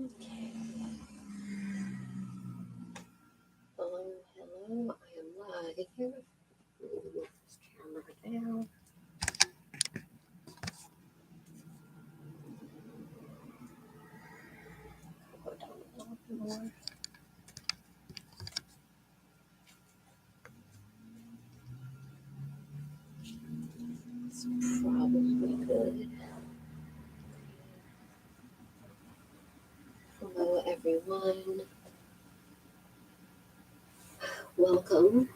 Okay. Hello, hello. I am live here. Let me move this camera down. Go down a little bit more. It's probably good. Hello, everyone. Welcome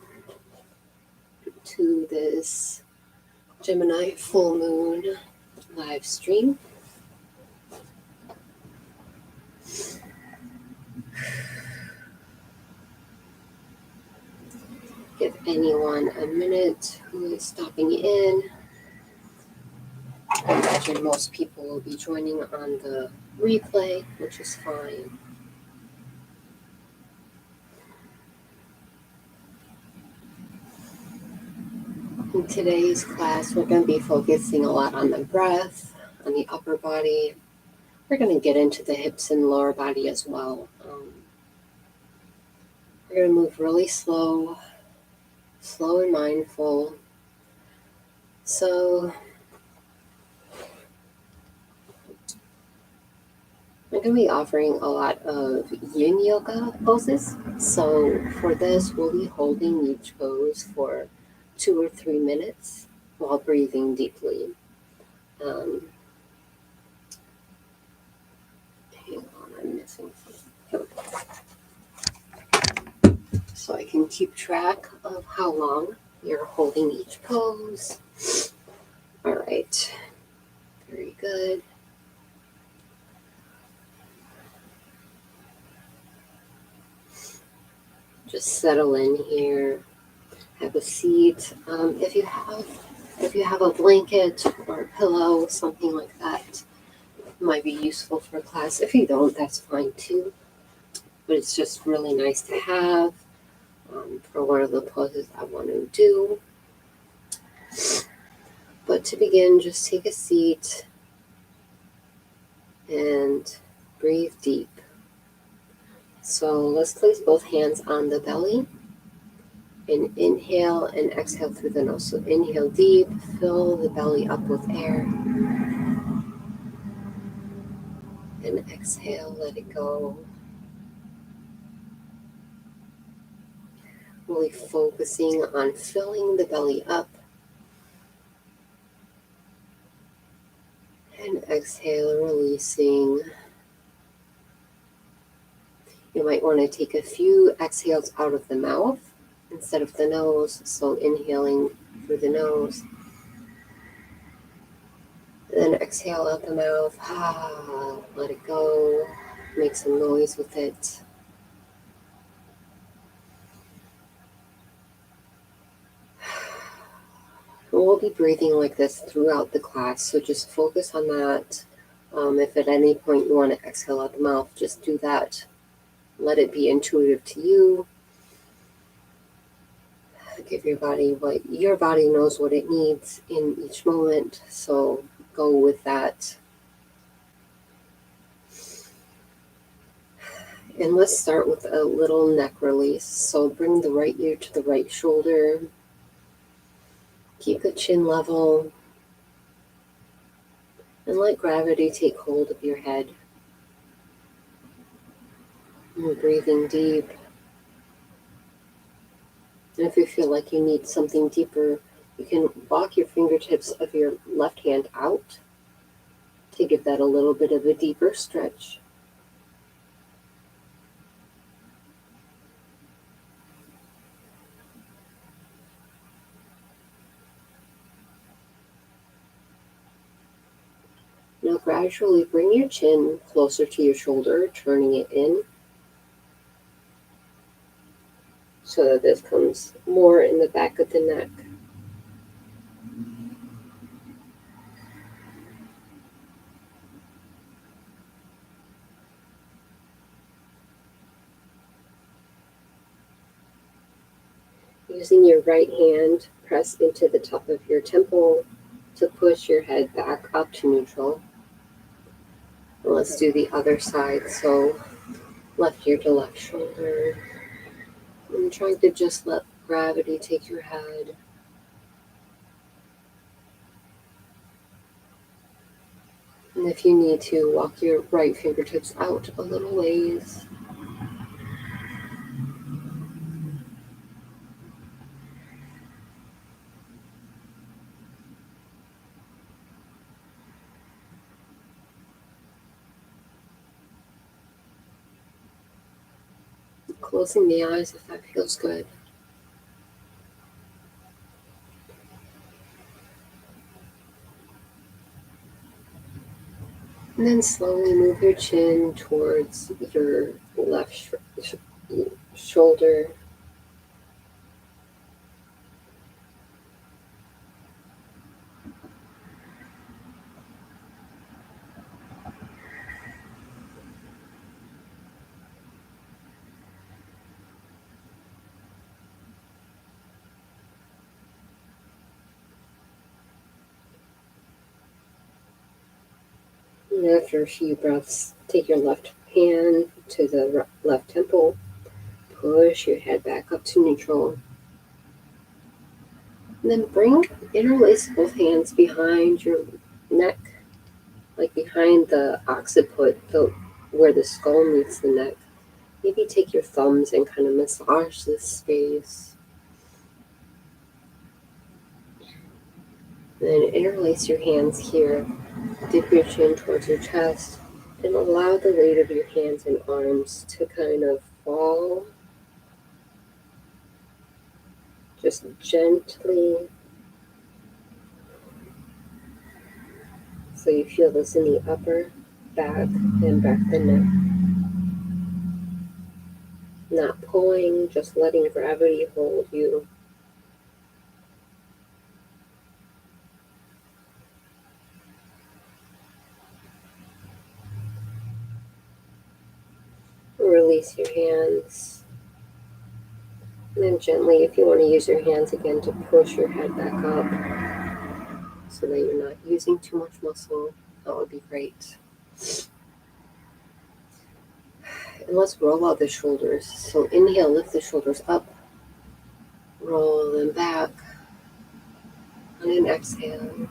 to this Gemini Full Moon live stream. Give anyone a minute who is stopping in. I imagine most people will be joining on the replay, which is fine. In today's class, we're going to be focusing a lot on the breath, on the upper body. We're going to get into the hips and lower body as well. We're going to move really slow and mindful. So I'm going to be offering a lot of yin yoga poses. So for this, we'll be holding each pose for 2 or 3 minutes while breathing deeply. Hang on, I'm missing something. Here we go. So I can keep track of how long you're holding each pose. All right, very good. Just settle in here. Have a seat. If you have a blanket or a pillow, something like that, might be useful for class. If you don't, that's fine too. But it's just really nice to have for one of the poses I want to do. But to begin, just take a seat and breathe deep. So let's place both hands on the belly and inhale and exhale through the nose. So inhale deep, fill the belly up with air, and exhale, let it go. Really focusing on filling the belly up. And exhale, releasing. You might want to take a few exhales out of the mouth instead of the nose. So inhaling through the nose. And then exhale out the mouth. Let it go. Make some noise with it. We'll be breathing like this throughout the class, so just focus on that. If at any point you want to exhale out the mouth, just do that. Let it be intuitive to you. Give your body what your body knows what it needs in each moment, so go with that. And let's start with a little neck release. So bring the right ear to the right shoulder. Keep the chin level. And let gravity take hold of your head. And breathing deep. And if you feel like you need something deeper, you can walk your fingertips of your left hand out to give that a little bit of a deeper stretch. Now gradually bring your chin closer to your shoulder, turning it in so that this comes more in the back of the neck. Using your right hand, press into the top of your temple to push your head back up to neutral. Let's do the other side. So left ear to left shoulder. I'm trying to just let gravity take your head. And if you need to, walk your right fingertips out a little ways. Closing the eyes if that feels good. And then slowly move your chin towards your left shoulder. And after a few breaths, take your left hand to the left temple. Push your head back up to neutral. And then interlace both hands behind your neck, like behind the occiput, where the skull meets the neck. Maybe take your thumbs and kind of massage this space. Then interlace your hands here. Dip your chin towards your chest and allow the weight of your hands and arms to kind of fall just gently. So you feel this in the upper back and back of the neck. Not pulling, just letting gravity hold you. Release your hands. And then gently, if you want to use your hands again to push your head back up so that you're not using too much muscle, that would be great. And let's roll out the shoulders. So inhale, lift the shoulders up. Roll them back. And then exhale.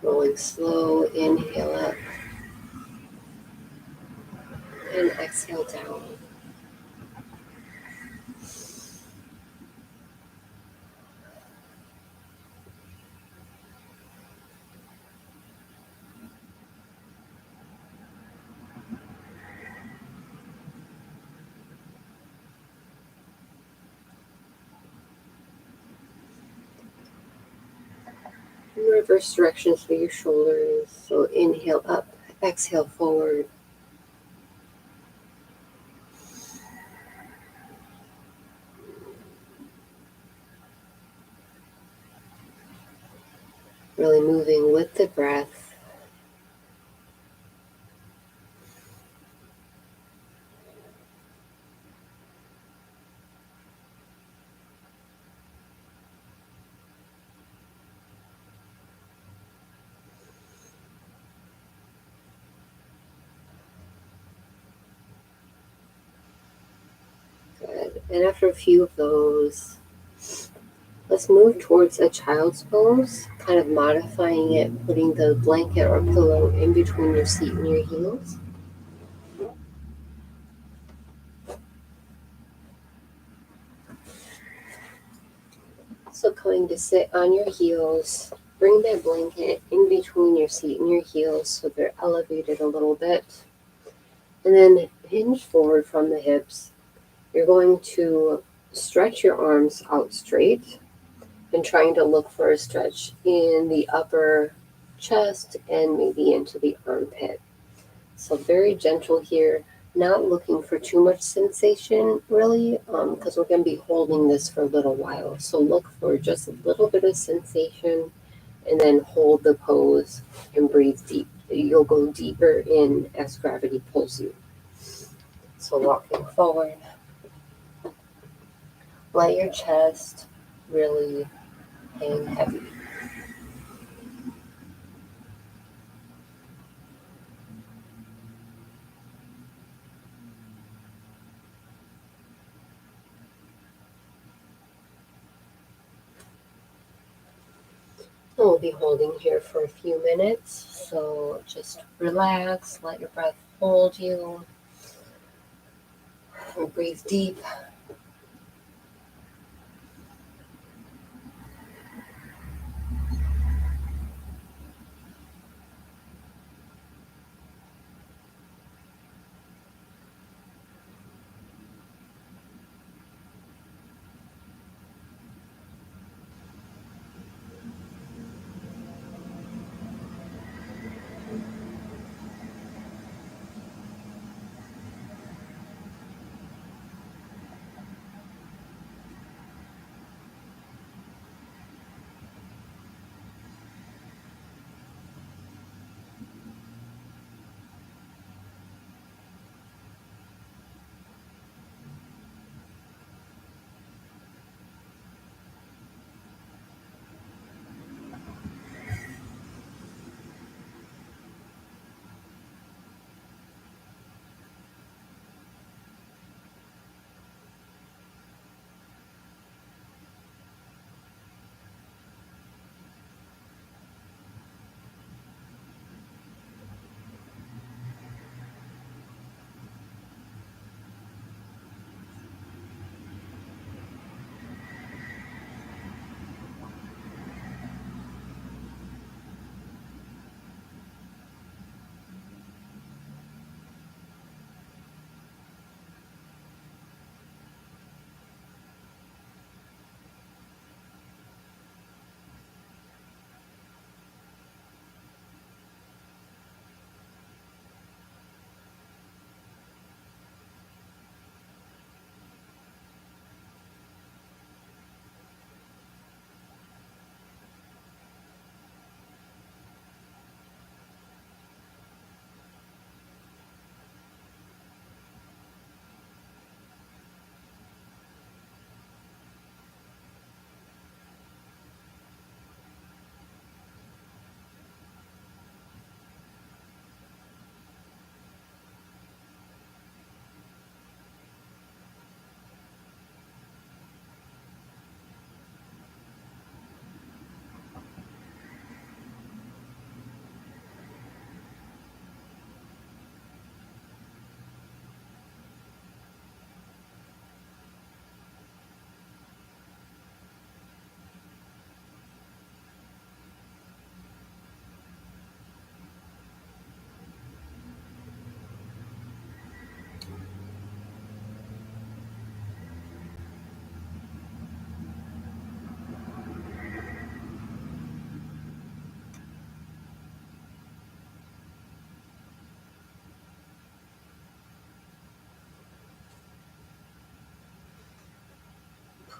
Rolling slow, inhale up. And exhale down. And reverse directions for your shoulders. So inhale up, exhale forward. Really moving with the breath. Good. And after a few of those, let's move towards a child's pose, kind of modifying it, putting the blanket or pillow in between your seat and your heels. So coming to sit on your heels, bring that blanket in between your seat and your heels so they're elevated a little bit. And then hinge forward from the hips. You're going to stretch your arms out straight and trying to look for a stretch in the upper chest and maybe into the armpit. So very gentle here, not looking for too much sensation really, because we're going to be holding this for a little while. So look for just a little bit of sensation and then hold the pose and breathe deep. You'll go deeper in as gravity pulls you. So walking forward, let your chest really hang heavy. We'll be holding here for a few minutes, so just relax, let your breath hold you, and breathe deep.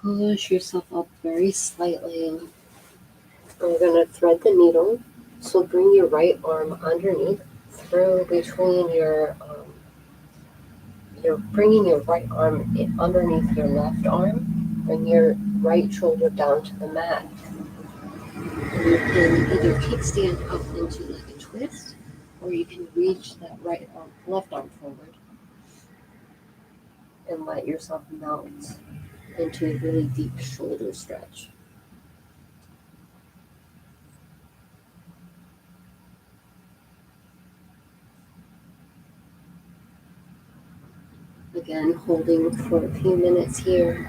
Push yourself up very slightly. I'm going to thread the needle. So bring your right arm underneath, through between you're bringing your right arm underneath your left arm. Bring your right shoulder down to the mat. And you can either kickstand up into like a twist, or you can reach that left arm forward and let yourself melt into a really deep shoulder stretch. Again, holding for a few minutes here.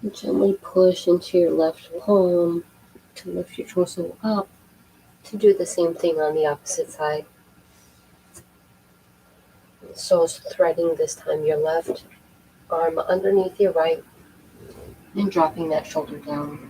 Gently push into your left palm to lift your torso up, to do the same thing on the opposite side. So threading this time your left arm underneath your right and dropping that shoulder down.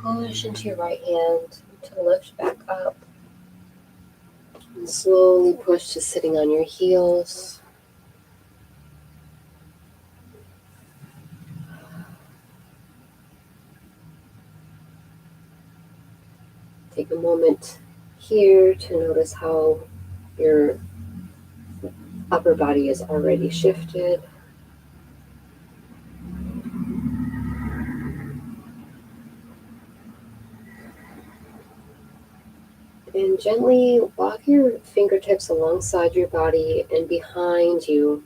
Push into your right hand to lift back up. And slowly push to sitting on your heels. Take a moment here to notice how your upper body is already shifted. And gently walk your fingertips alongside your body and behind you,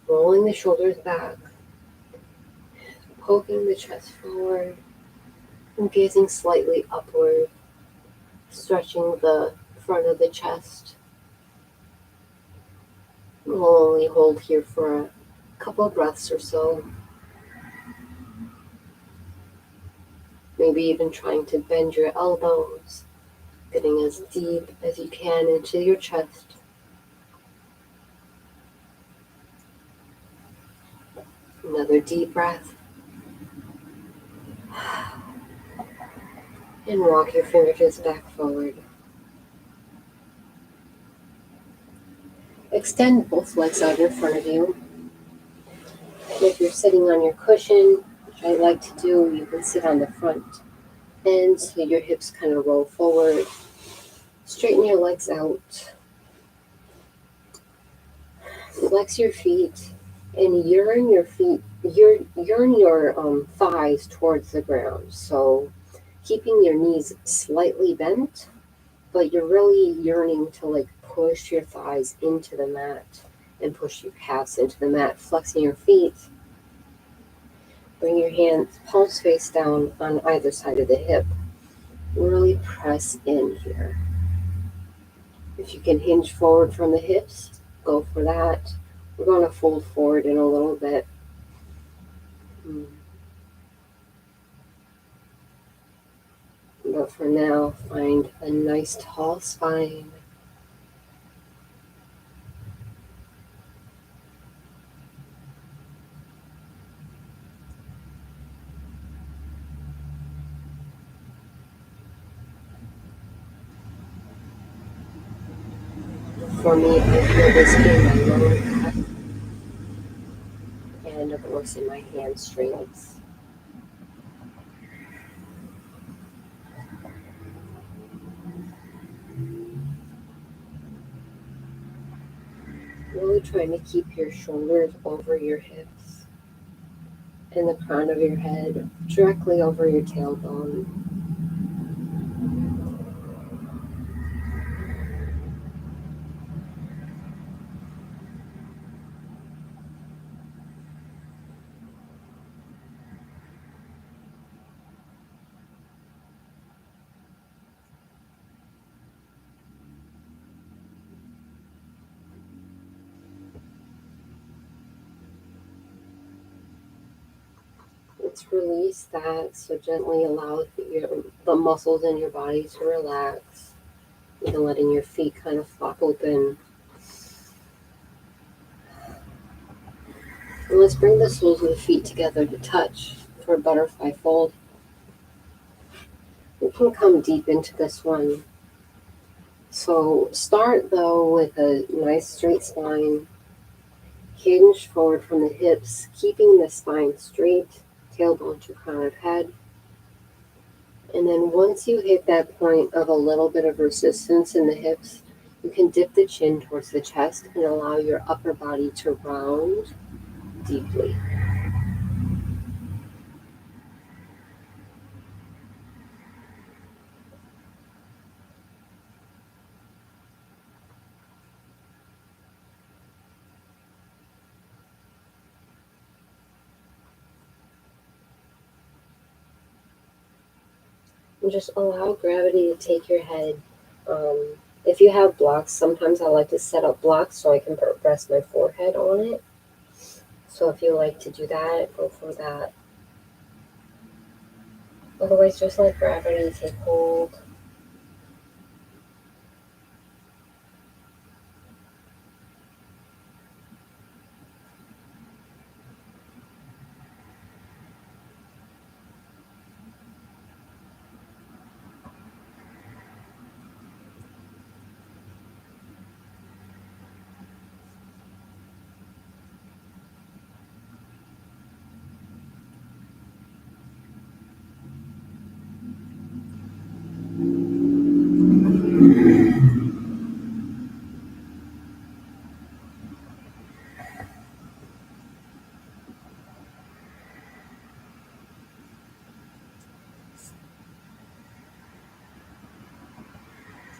rolling the shoulders back, poking the chest forward, and gazing slightly upward, stretching the front of the chest. We'll only hold here for a couple of breaths or so. Maybe even trying to bend your elbows, getting as deep as you can into your chest. Another deep breath. And walk your fingertips back forward. Extend both legs out in front of you. And if you're sitting on your cushion, which I like to do, you can sit on the front end so your hips kind of roll forward. Straighten your legs out. Flex your feet and yearn your thighs towards the ground. So keeping your knees slightly bent, but you're really yearning to like push your thighs into the mat and push your calves into the mat, flexing your feet. Bring your hands palms face down on either side of the hip. Really press in here. If you can hinge forward from the hips, go for that. We're going to fold forward in a little bit. But for now, find a nice tall spine. For me, I feel this in my lower back and of course in my hamstrings. Really trying to keep your shoulders over your hips and the crown of your head directly over your tailbone. Let's release that, so gently allow the muscles in your body to relax. Even letting your feet kind of flop open. And let's bring the soles of the feet together to touch for a butterfly fold. We can come deep into this one. So start though with a nice straight spine. Hinge forward from the hips, keeping the spine straight, tailbone to crown of head. And then once you hit that point of a little bit of resistance in the hips, you can dip the chin towards the chest and allow your upper body to round deeply. And just allow gravity to take your head. If you have blocks, sometimes I like to set up blocks so I can rest my forehead on it. So if you like to do that, go for that. Otherwise, just let gravity take hold.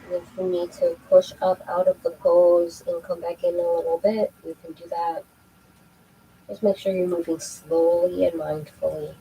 And if you need to push up out of the pose and come back in a little bit, you can do that. Just make sure you're moving slowly and mindfully.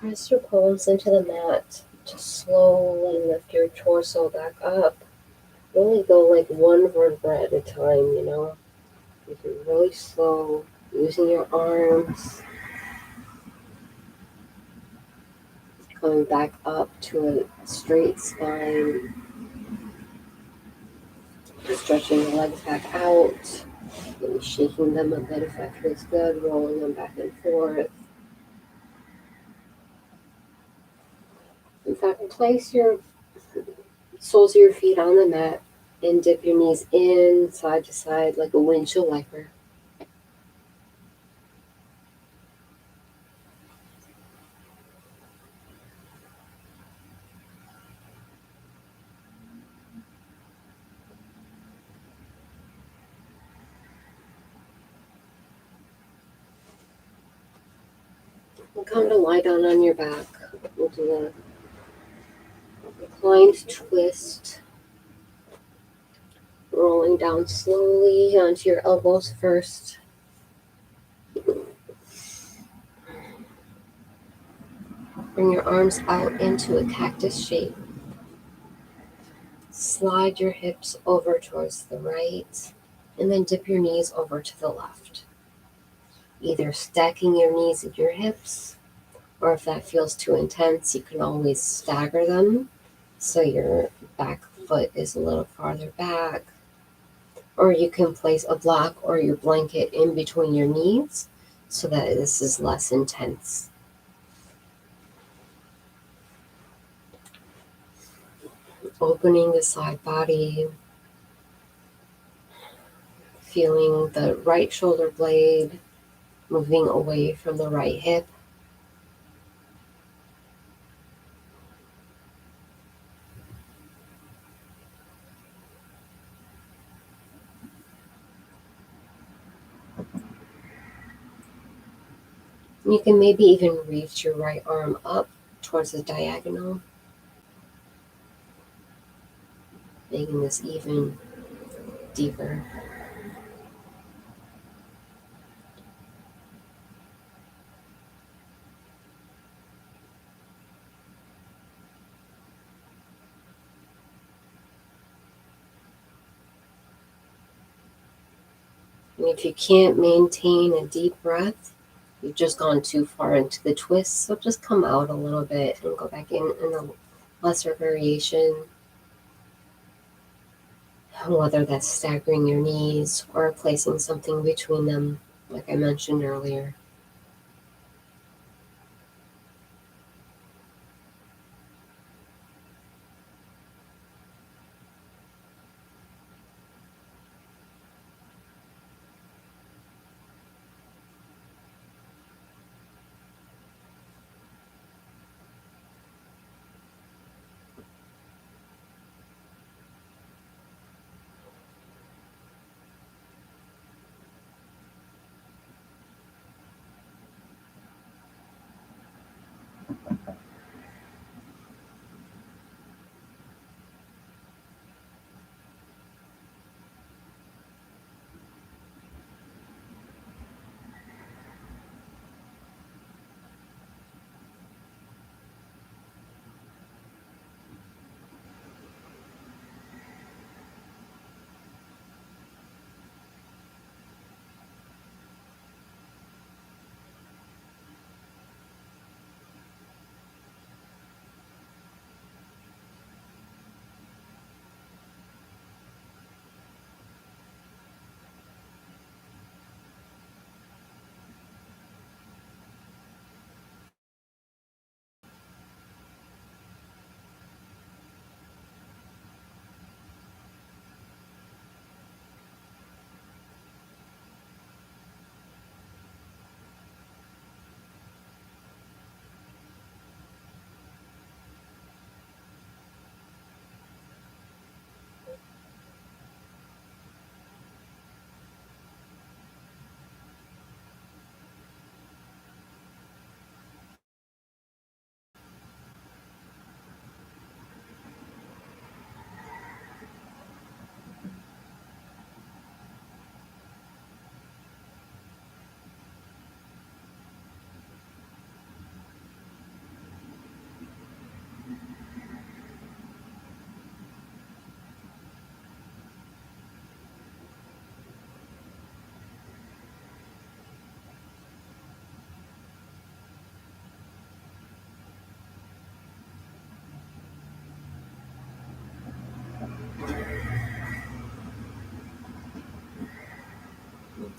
press your palms into the mat. Just slowly lift your torso back up. Really go like one vertebra at a time, you know. You can really slow, using your arms. Coming back up to a straight spine. Stretching the legs back out. Maybe shaking them a bit if that feels good. Rolling them back and forth. In fact, place your soles of your feet on the mat and dip your knees in side to side like a windshield wiper. We'll come to lie down on your back. We'll do a reclined twist. Rolling down slowly onto your elbows first. Bring your arms out into a cactus shape. Slide your hips over towards the right, and then dip your knees over to the left. Either stacking your knees at your hips, or if that feels too intense, you can always stagger them so your back foot is a little farther back. Or you can place a block or your blanket in between your knees so that this is less intense. Opening the side body, feeling the right shoulder blade moving away from the right hip. You can maybe even reach your right arm up towards the diagonal, making this even deeper. And if you can't maintain a deep breath, you've just gone too far into the twist, so just come out a little bit and go back in a lesser variation. Whether that's staggering your knees or placing something between them, like I mentioned earlier.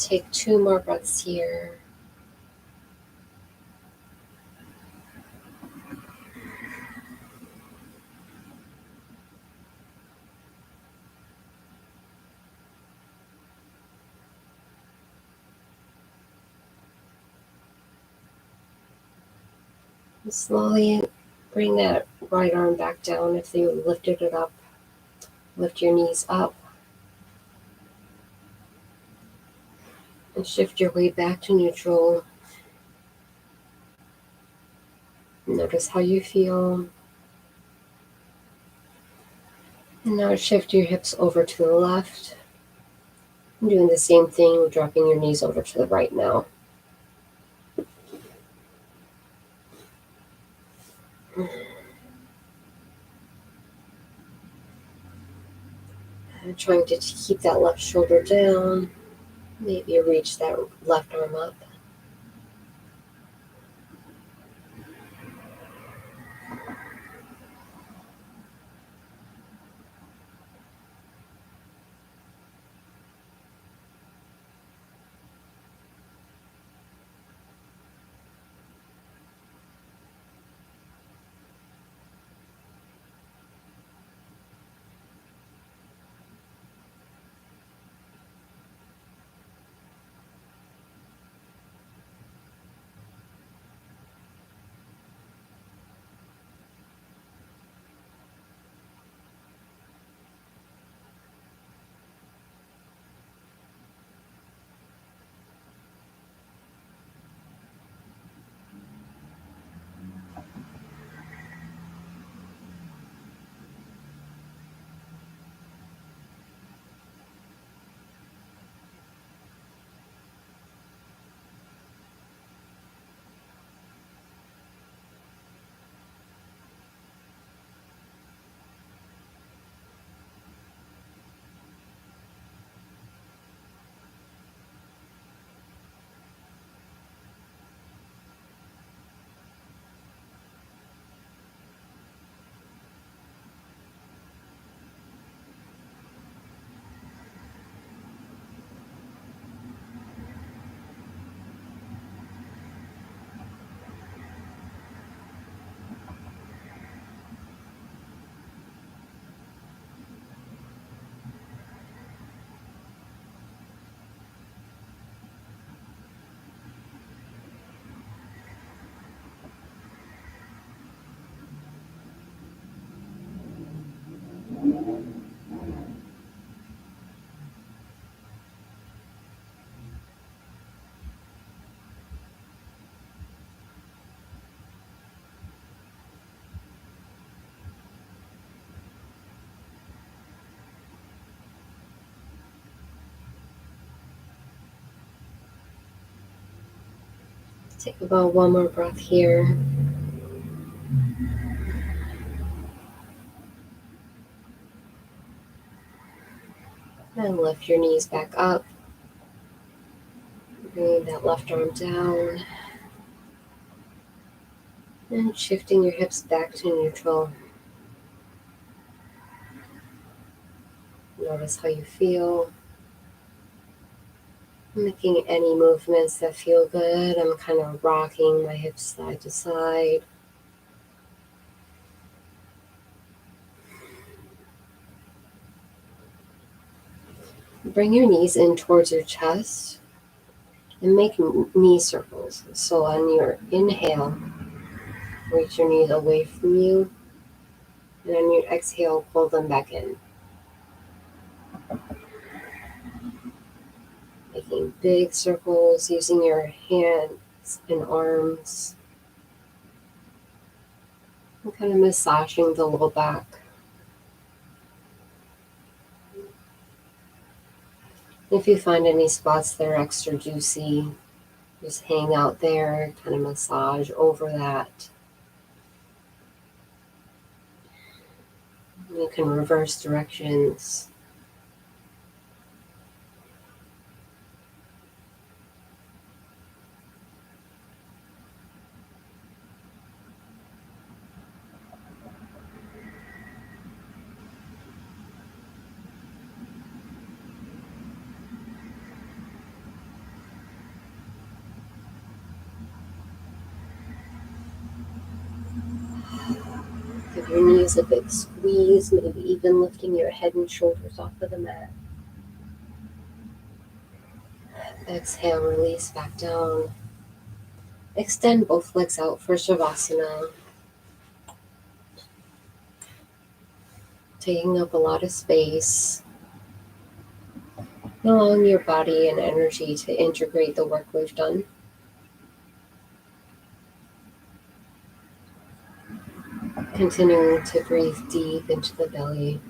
Take 2 more breaths here. And slowly bring that right arm back down if you lifted it up. Lift your knees up. And shift your weight back to neutral. Notice how you feel. And now shift your hips over to the left. I'm doing the same thing, dropping your knees over to the right now. And trying to keep that left shoulder down. Maybe reach that left arm up. Take about 1 more breath here. And lift your knees back up. Bringing that left arm down. And shifting your hips back to neutral. Notice how you feel. Making any movements that feel good. I'm kind of rocking my hips side to side. Bring your knees in towards your chest and make knee circles. So on your inhale, reach your knees away from you. And on your exhale, pull them back in. Making big circles using your hands and arms. And kind of massaging the low back. If you find any spots that are extra juicy, just hang out there, kind of massage over that. You can reverse directions. Give your knees a big squeeze, maybe even lifting your head and shoulders off of the mat. Exhale, release back down. Extend both legs out for Shavasana. Taking up a lot of space. Allowing your body and energy to integrate the work we've done. Continuing to breathe deep into the belly.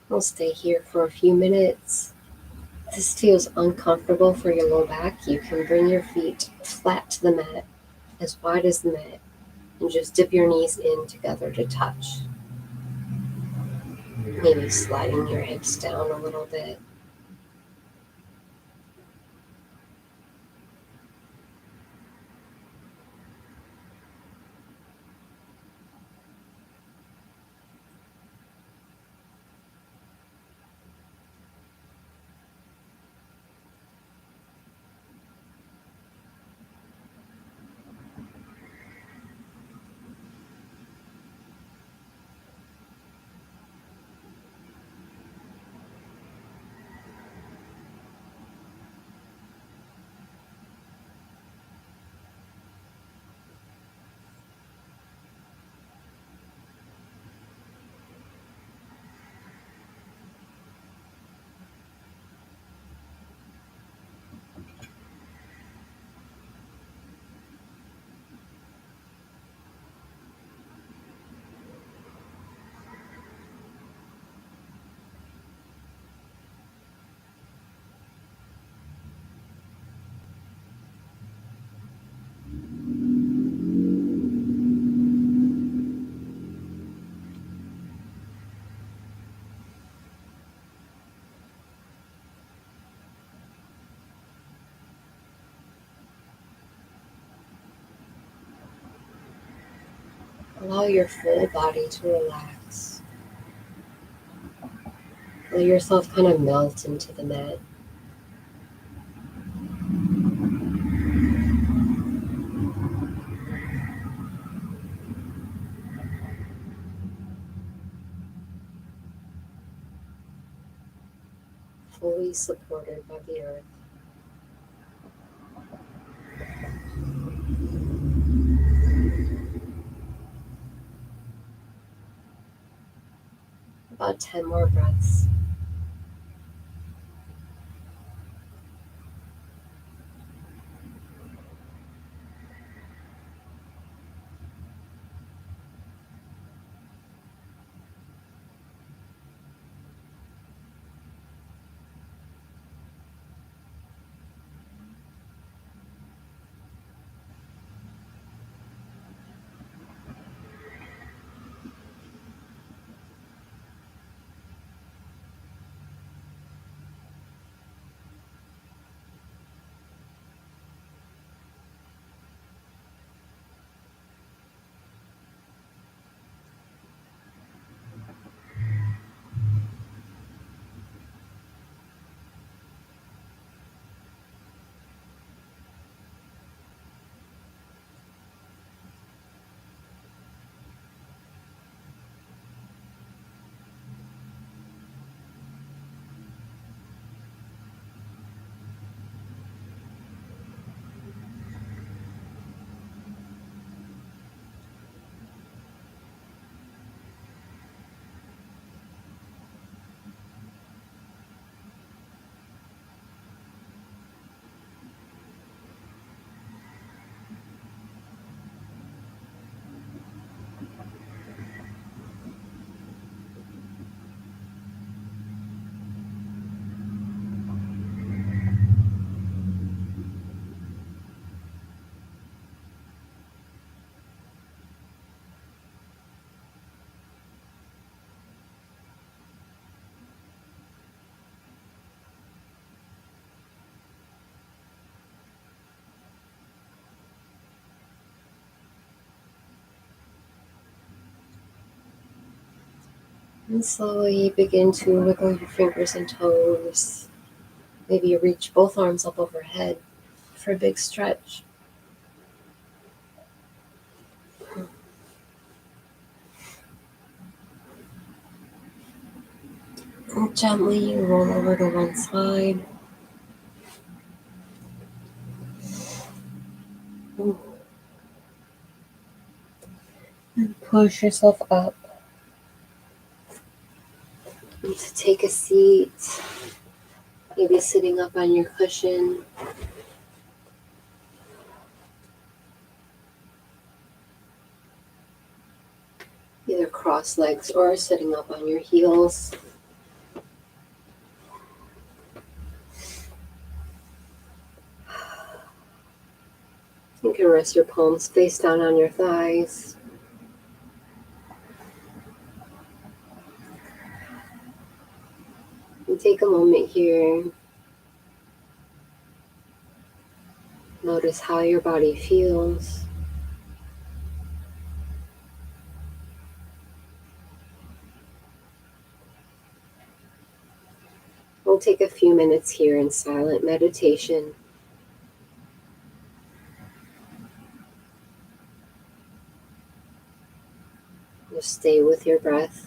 We'll stay here for a few minutes. If this feels uncomfortable for your low back, you can bring your feet flat to the mat, as wide as the mat, and just dip your knees in together to touch. Maybe sliding your hips down a little bit. Allow your full body to relax. Let yourself kind of melt into the mat. Fully supported by the earth. About 10 more breaths. And slowly begin to wiggle your fingers and toes. Maybe you reach both arms up overhead for a big stretch. And gently roll over to one side. And push yourself up. And to take a seat, maybe sitting up on your cushion. Either cross legs or sitting up on your heels. You can rest your palms face down on your thighs. And take a moment here. Notice how your body feels. We'll take a few minutes here in silent meditation. Just stay with your breath.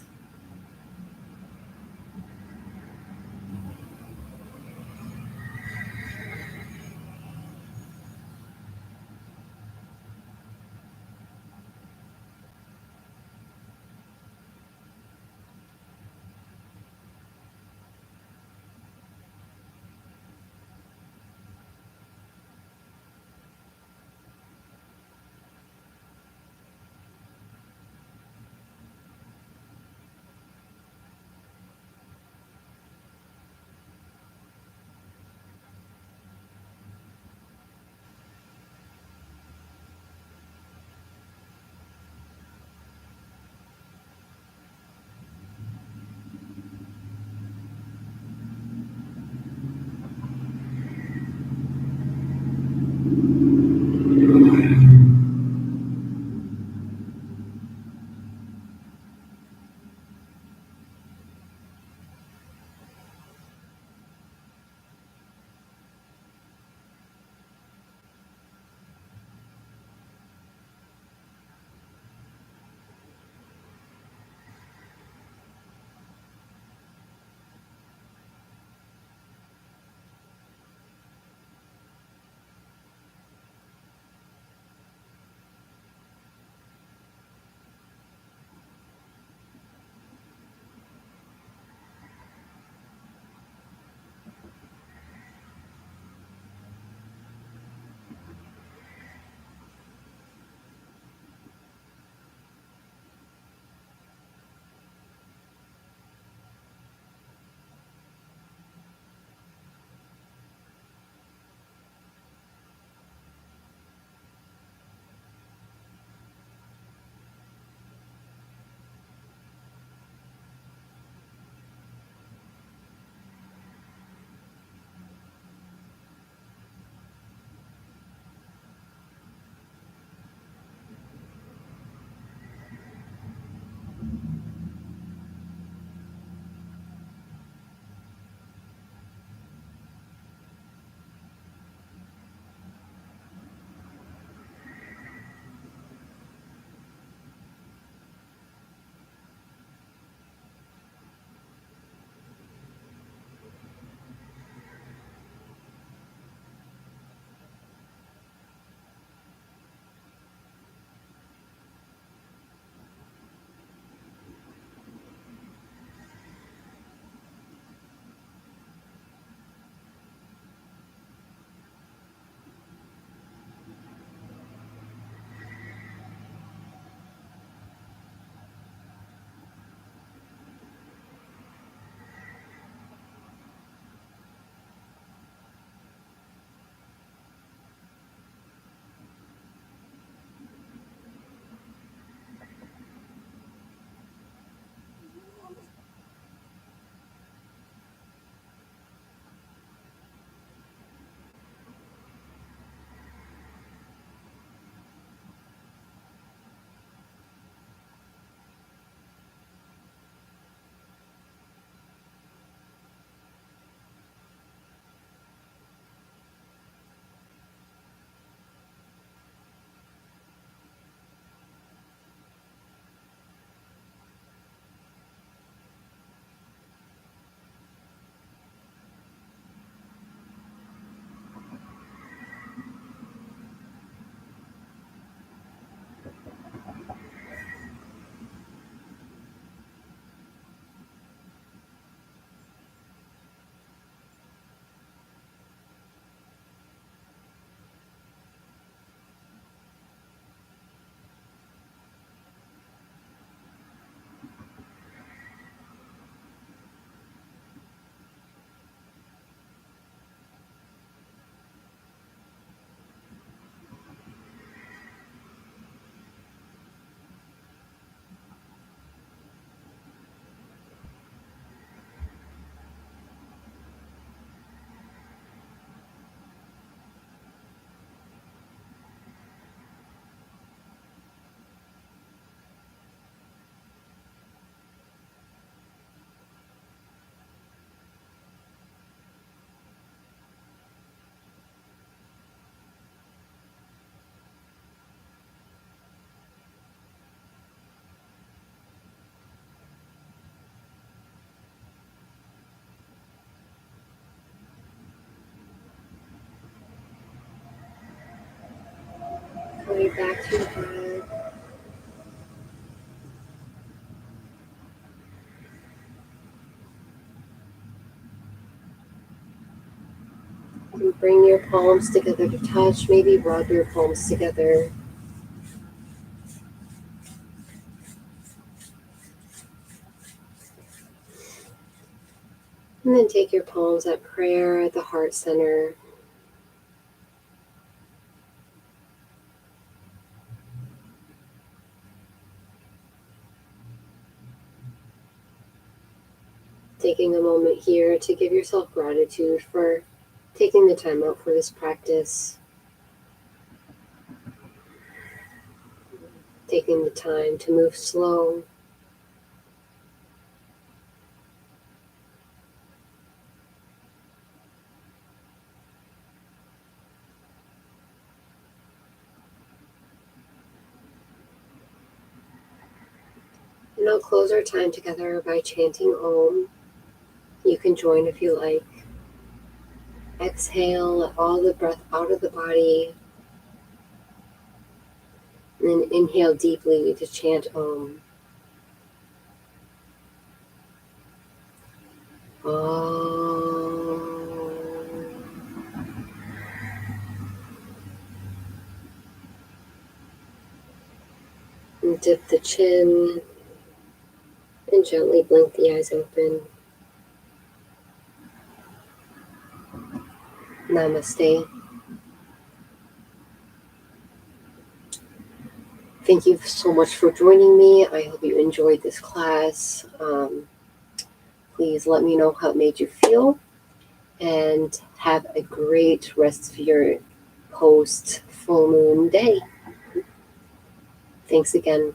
Come back to your breath. And bring your palms together to touch. Maybe rub your palms together. And then take your palms at prayer at the heart center. Taking a moment here to give yourself gratitude for taking the time out for this practice. Taking the time to move slow. And I'll close our time together by chanting Om. You can join if you like. Exhale, let all the breath out of the body. And then inhale deeply to chant Om. Om. And dip the chin and gently blink the eyes open. Namaste. Thank you so much for joining me. I hope you enjoyed this class. Please let me know how it made you feel, and have a great rest of your post full moon day. Thanks again.